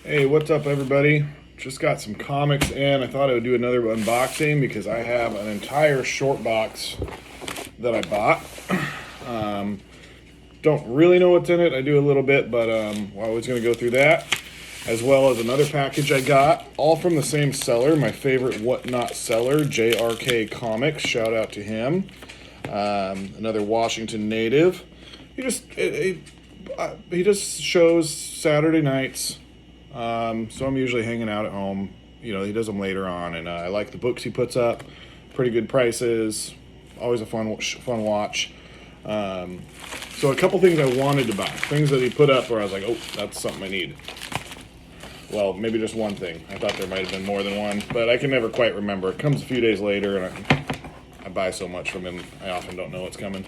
Hey, what's up, everybody? Just got some comics in. I thought I would do another unboxing because I have an entire short box that I bought. Don't really know what's in it. I do a little bit, but we're always going to go through that. As well as another package I got, all from the same seller, my favorite Whatnot seller, JRK Comics. Shout out to him. Another Washington native. He just shows Saturday nights. So I'm usually hanging out at home. You know, he does them later on, and I like the books he puts up. Pretty good prices. Always a fun watch. So a couple things I wanted to buy. Things that he put up where I was like, oh, that's something I need. Well, maybe just one thing. I thought there might have been more than one, but I can never quite remember. It comes a few days later, and I buy so much from him, I often don't know what's coming.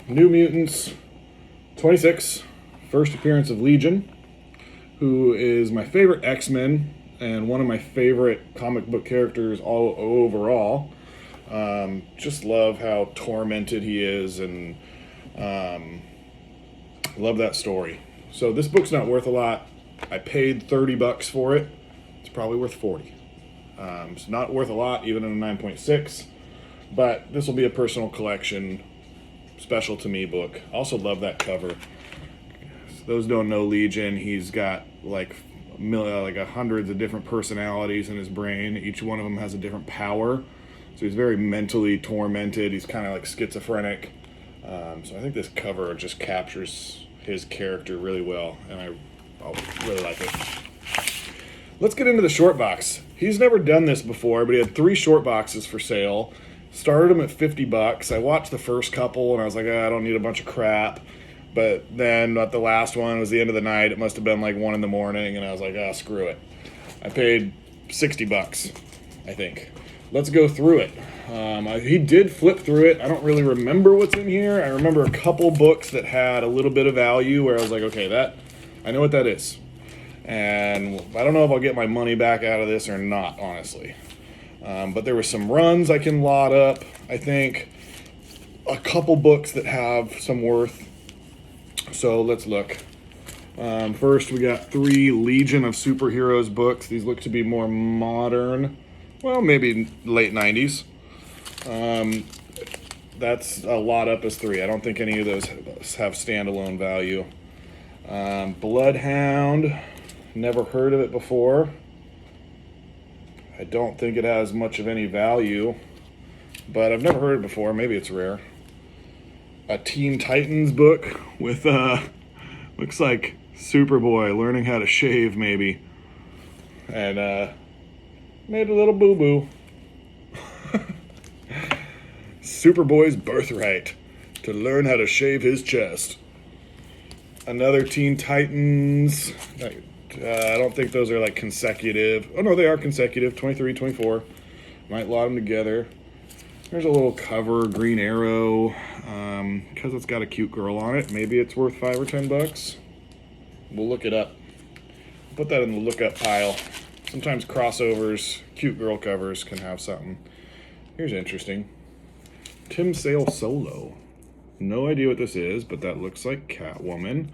New Mutants 26, first appearance of Legion, who is my favorite X-Men and one of my favorite comic book characters all overall. Just love how tormented he is, and love that story. So this book's not worth a lot. I paid $30 for it. It's probably worth 40. It's not worth a lot, even in a 9.6, but this will be a personal collection, special to me book. Also love that cover. Those who don't know Legion, he's got like hundreds of different personalities in his brain. Each one of them has a different power. So he's very mentally tormented. He's kind of like schizophrenic. So I think this cover just captures his character really well, and I really like it. Let's get into the short box. He's never done this before, but he had 3 short boxes for sale. Started them at $50. I watched the first couple, and I was like, I don't need a bunch of crap. But then at the last one, it was the end of the night. It must have been like 1 a.m, and I was like, screw it. I paid $60, I think. Let's go through it. He did flip through it. I don't really remember what's in here. I remember a couple books that had a little bit of value where I was like, okay, I know what that is. And I don't know if I'll get my money back out of this or not, honestly. But there were some runs I can lot up, I think. A couple books that have some worth. So let's look. First, we got 3 Legion of Superheroes books. These look to be more modern. Well, maybe late 90s. That's a lot up as 3. I don't think any of those have standalone value. Bloodhound. Never heard of it before. I don't think it has much of any value, but I've never heard it before. Maybe it's rare. A Teen Titans book with, looks like Superboy learning how to shave, maybe. And, made a little boo-boo. Superboy's birthright, to learn how to shave his chest. Another Teen Titans. I don't think those are like consecutive. Oh no, they are consecutive. 23, 24. Might lot them together. There's a little cover, Green Arrow. Because it's got a cute girl on it, maybe it's worth $5 or $10. We'll look it up. Put that in the lookup pile. Sometimes crossovers, cute girl covers can have something. Here's interesting. Tim Sale Solo. No idea what this is, but that looks like Catwoman.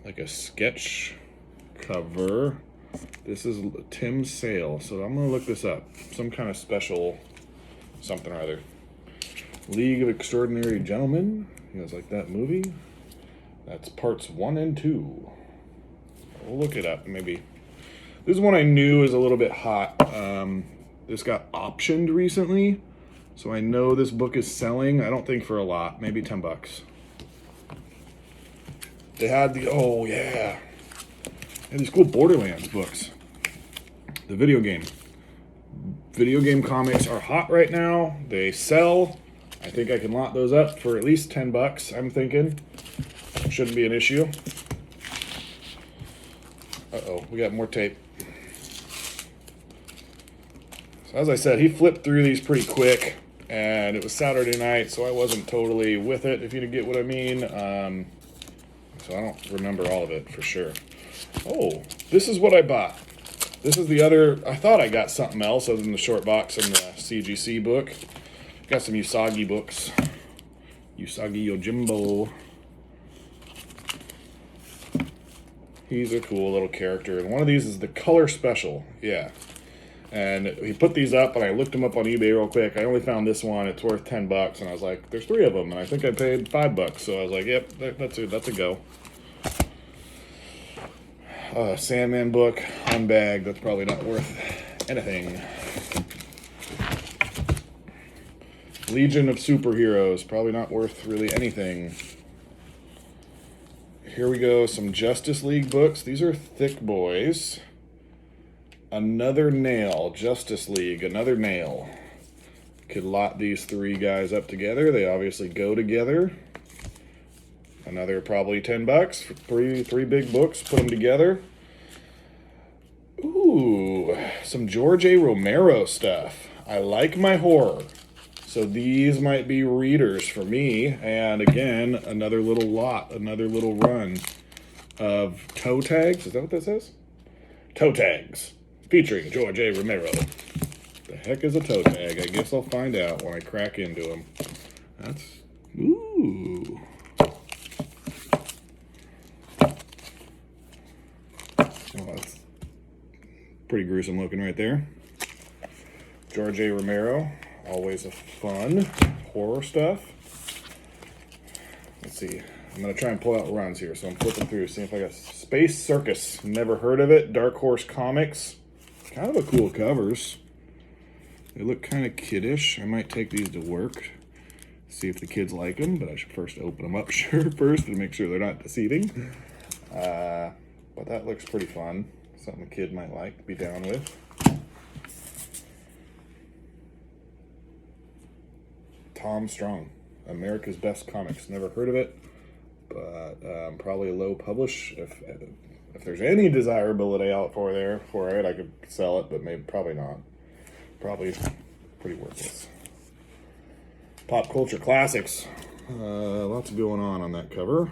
Like a sketch cover. This is Tim Sale, so I'm going to look this up. Some kind of special something or other. League of Extraordinary Gentlemen. You guys like that movie? That's parts 1 and 2. We'll look it up, maybe. This is one I knew is a little bit hot. This got optioned recently, so I know this book is selling. I don't think for a lot, maybe $10. They had oh yeah, they had these cool Borderlands books. The video game. Video game comics are hot right now. They sell. I think I can lot those up for at least $10, I'm thinking. Shouldn't be an issue. Uh-oh, we got more tape. So as I said, he flipped through these pretty quick, and it was Saturday night, so I wasn't totally with it, if you get what I mean. So I don't remember all of it for sure. Oh, this is what I bought. This is the other, I thought I got something else other than the short box and the CGC book. Got some Usagi books. Usagi Yojimbo. He's a cool little character. And one of these is the Color Special. Yeah. And he put these up, and I looked them up on eBay real quick. I only found this one. It's worth $10, and I was like, "There's 3 of them," and I think I paid $5. So I was like, "Yep, that's a go." Sandman book, unbagged. That's probably not worth anything. Legion of Superheroes, probably not worth really anything. Here we go, some Justice League books. These are thick boys. Another nail, Justice League, another nail. Could lot these 3 guys up together. They obviously go together. Another probably $10 for three big books. Put them together. Ooh, some George A. Romero stuff. I like my horror. So these might be readers for me. And again, another little lot, another little run of toe tags. Is that what that says? Toe tags. Featuring George A. Romero. The heck is a toe tag? I guess I'll find out when I crack into them. That's... Ooh. Oh, that's pretty gruesome looking right there. George A. Romero. Always a fun horror stuff. Let's see. I'm going to try and pull out runs here. So I'm flipping through. See if I got Space Circus. Never heard of it. Dark Horse Comics. Kind of a cool covers. They look kind of kiddish. I might take these to work. See if the kids like them. But I should first open them up first to make sure they're not deceiving. But that looks pretty fun. Something a kid might like, be down with. Tom Strong, America's Best Comics. Never heard of it, but probably a low publish. If there's any desirability out for it, I could sell it, but probably not. Probably pretty worthless. Pop Culture Classics. Lots going on that cover.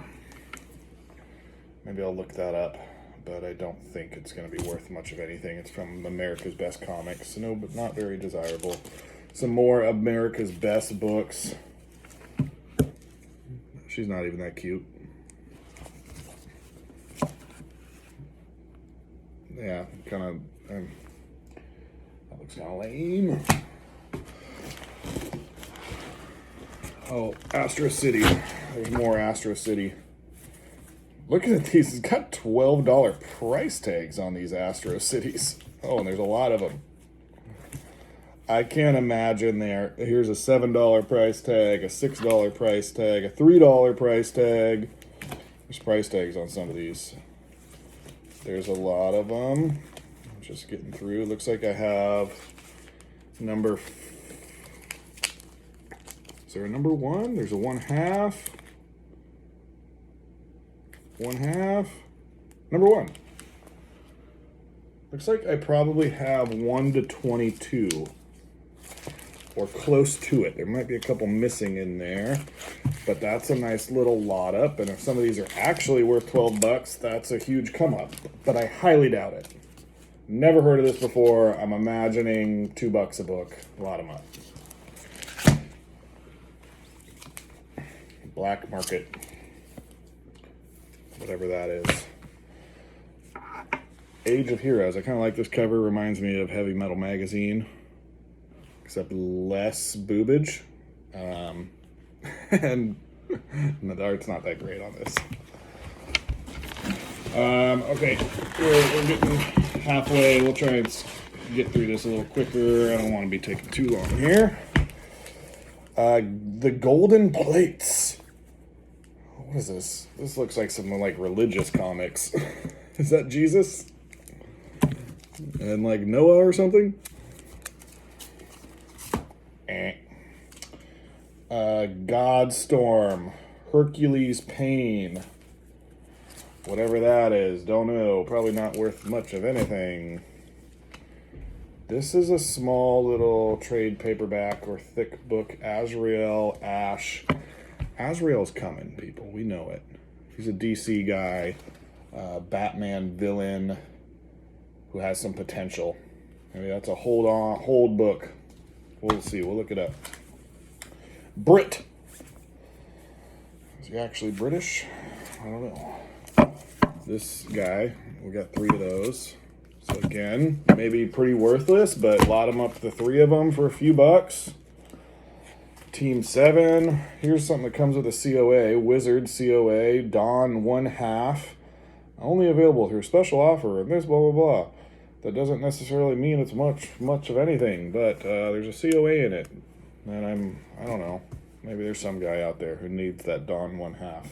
Maybe I'll look that up, but I don't think it's going to be worth much of anything. It's from America's Best Comics. No, but not very desirable. Some more America's Best books. She's not even that cute. Yeah, kind of. That looks kind of lame. Oh, Astro City. There's more Astro City. Looking at these, it's got $12 price tags on these Astro Cities. Oh, and there's a lot of them. I can't imagine there. Here's a $7 price tag, a $6 price tag, a $3 price tag. There's price tags on some of these. There's a lot of them. I'm just getting through. Looks like I have number... Is there a number 1? There's a 1/2. 1/2. Number 1. Looks like I probably have 1 to 22. Or close to it. There might be a couple missing in there, but that's a nice little lot up. And if some of these are actually worth $12, that's a huge come up. But I highly doubt it. Never heard of this before. I'm imagining $2 a book. Lot them up. Black market. Whatever that is. Age of Heroes. I kind of like this cover. Reminds me of Heavy Metal Magazine. Except less boobage. And the art's not that great on this. Okay, we're getting halfway. We'll try and get through this a little quicker. I don't want to be taking too long here. The Golden Plates. What is this? This looks like some like religious comics. Is that Jesus? And like Noah or something? Godstorm, Hercules Pain, whatever that is, don't know, probably not worth much of anything. This is a small little trade paperback or thick book, Azrael Ash. Azrael's coming, people, we know it. He's a DC guy, Batman villain who has some potential. Maybe that's a hold book. We'll see, we'll look it up. Brit. Is he actually British? I don't know. This guy, we got 3 of those. So again, maybe pretty worthless, but lot them up to 3 of them for a few bucks. Team 7. Here's something that comes with a COA. Wizard COA. Dawn 1/2. Only available through special offer and this blah blah blah. That doesn't necessarily mean it's much of anything, but there's a COA in it. And I don't know. Maybe there's some guy out there who needs that Dawn 1/2.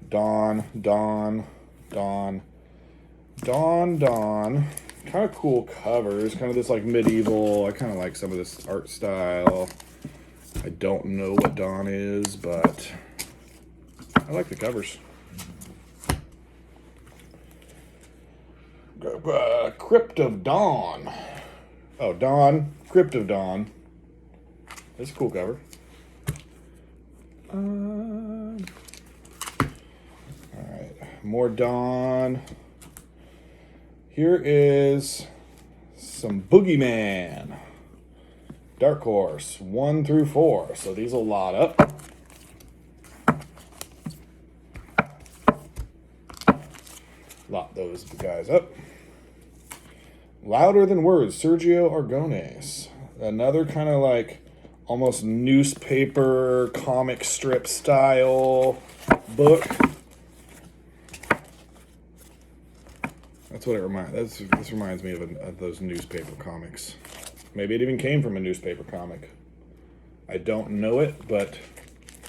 Dawn. Kind of cool covers. Kind of this like medieval. I kind of like some of this art style. I don't know what Dawn is, but I like the covers. Crypt of Dawn. Oh, Dawn. Crypt of Dawn. That's a cool cover. Alright. More Dawn. Here is some Boogeyman. Dark Horse 1 through 4. So these will lot up. Lot those guys up. Louder Than Words, Sergio Aragonés. Another kind of like almost newspaper comic strip style book. That's what it reminds. This reminds me of those newspaper comics. Maybe it even came from a newspaper comic. I don't know it, but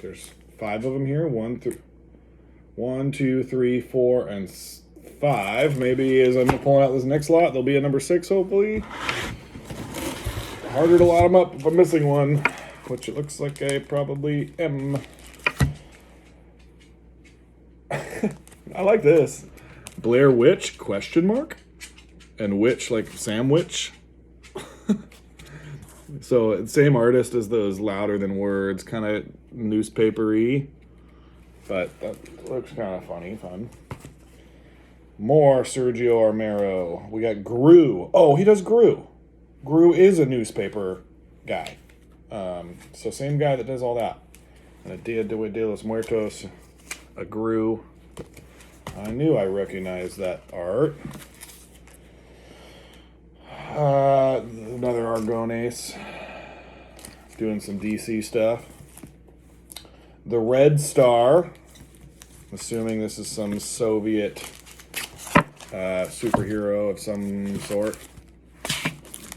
there's 5 of them here. 1, 2, 3, 4, and 5. Maybe as I'm pulling out this next lot, there'll be a number 6, hopefully. Harder to lot them up if I'm missing one, which it looks like I probably am. I like this. Blair Witch, question mark? And witch like sandwich. So same artist as those Louder Than Words, kind of newspapery, but that looks kind of fun. More Sergio Romero. We got Gru. Oh, he does Gru. Gru is a newspaper guy. So same guy that does all that. And a Dia de los Muertos, a Gru. I knew I recognized that art. Another Aragonés doing some DC stuff. The Red Star, assuming this is some Soviet superhero of some sort.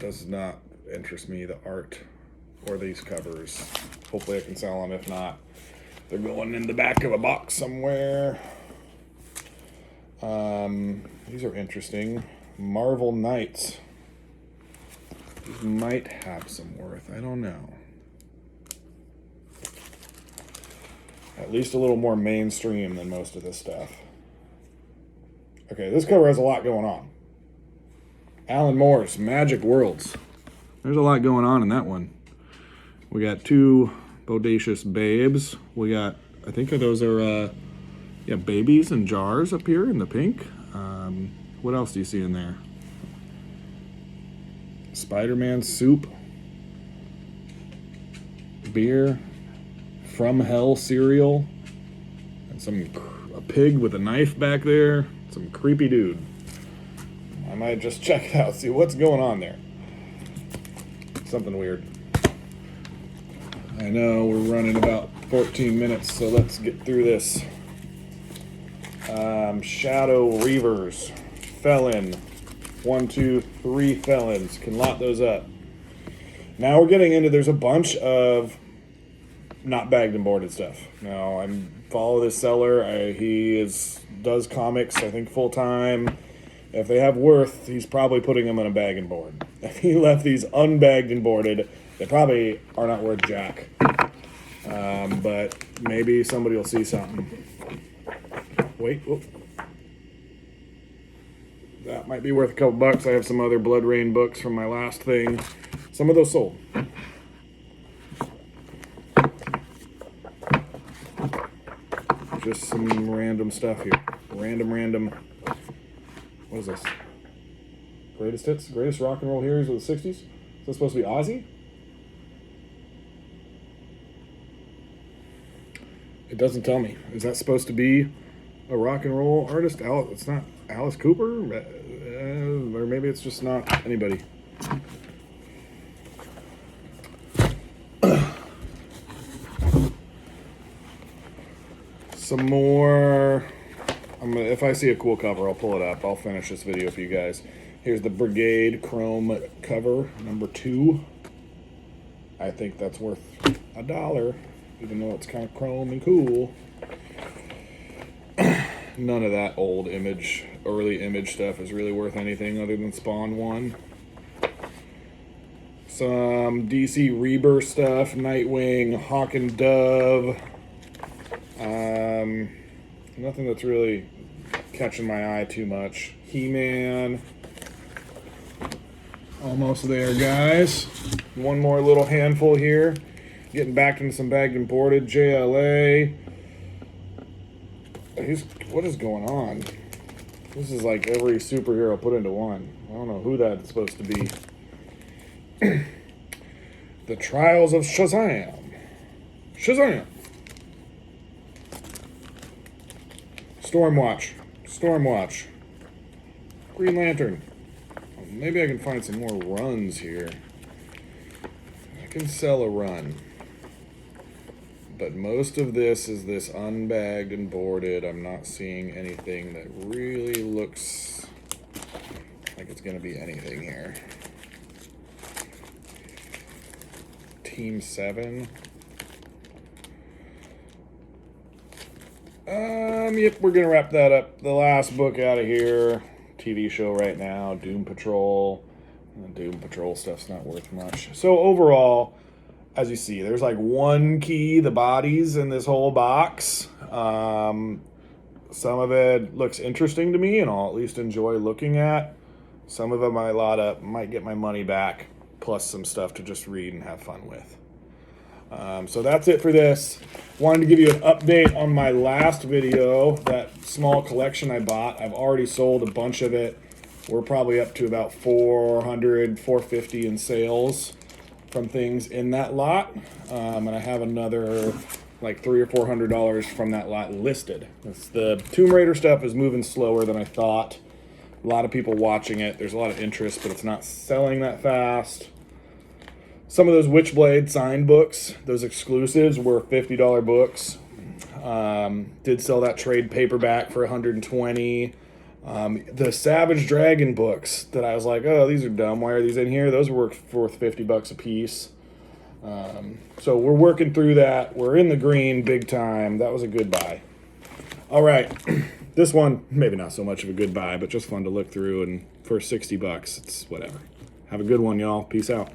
Does not interest me, the art or these covers. Hopefully I can sell them. If not, they're going in the back of a box somewhere. These are interesting. Marvel Knights. These might have some worth. I don't know. At least a little more mainstream than most of this stuff. Okay, this cover has a lot going on. Alan Moore's Magic Worlds. There's a lot going on in that one. We got 2 Bodacious Babes. We got, I think those are, babies in jars up here in the pink. What else do you see in there? Spider-Man soup. Beer. From Hell cereal. And a pig with a knife back there. Some creepy dude. I might just check it out, see what's going on there. Something weird. I know we're running about 14 minutes, so let's get through this. Shadow Reavers. Felon. 1, 2, 3 felons. Can lot those up. Now we're getting into, there's a bunch of not bagged and boarded stuff. Now I follow this seller. He does comics, I think, full time. If they have worth, he's probably putting them in a bag and board. If he left these unbagged and boarded, they probably are not worth jack. But maybe somebody will see something. Wait, whoop. That might be worth a couple bucks. I have some other Blood Rain books from my last thing. Some of those sold. Just some random stuff here. Random. What is this? Greatest hits? Greatest rock and roll heroes of the 60s? Is that supposed to be Ozzy? It doesn't tell me. Is that supposed to be a rock and roll artist. It's not Alice Cooper, or maybe it's just not anybody. Some more. If I see a cool cover, I'll pull it up. I'll finish this video for you guys. Here's the Brigade Chrome cover, number 2. I think that's worth $1, even though it's kind of chrome and cool. None of that old Image, early Image stuff is really worth anything other than Spawn 1. Some DC Rebirth stuff, Nightwing, Hawk and Dove. Nothing that's really catching my eye too much. He-Man. Almost there, guys. One more little handful here. Getting back into some bagged and boarded. JLA. What is going on? This is like every superhero put into one. I don't know who that's supposed to be. The Trials of Shazam. Shazam! Stormwatch. Green Lantern. Maybe I can find some more runs here. I can sell a run. But most of this is this unbagged and boarded. I'm not seeing anything that really looks like it's going to be anything here. Team 7. Yep, we're going to wrap that up. The last book out of here. TV show right now, Doom Patrol. Doom Patrol stuff's not worth much. So overall, as you see, there's like one key, the bodies in this whole box. Some of it looks interesting to me, and I'll at least enjoy looking at. Some of them might get my money back, plus some stuff to just read and have fun with. So that's it for this. Wanted to give you an update on my last video, that small collection I bought. I've already sold a bunch of it. We're probably up to about 400, 450 in sales from things in that lot. And I have another like $300 or $400 from that lot listed. The Tomb Raider stuff is moving slower than I thought. A lot of people watching it. There's a lot of interest, but it's not selling that fast. Some of those Witchblade signed books, those exclusives, were $50 books. Did sell that trade paperback for $120. The Savage Dragon books that I was like, oh, these are dumb. Why are these in here? Those were worth $50 a piece. So we're working through that. We're in the green big time. That was a good buy. All right. This one, maybe not so much of a good buy, but just fun to look through. And for $60, it's whatever. Have a good one, y'all. Peace out.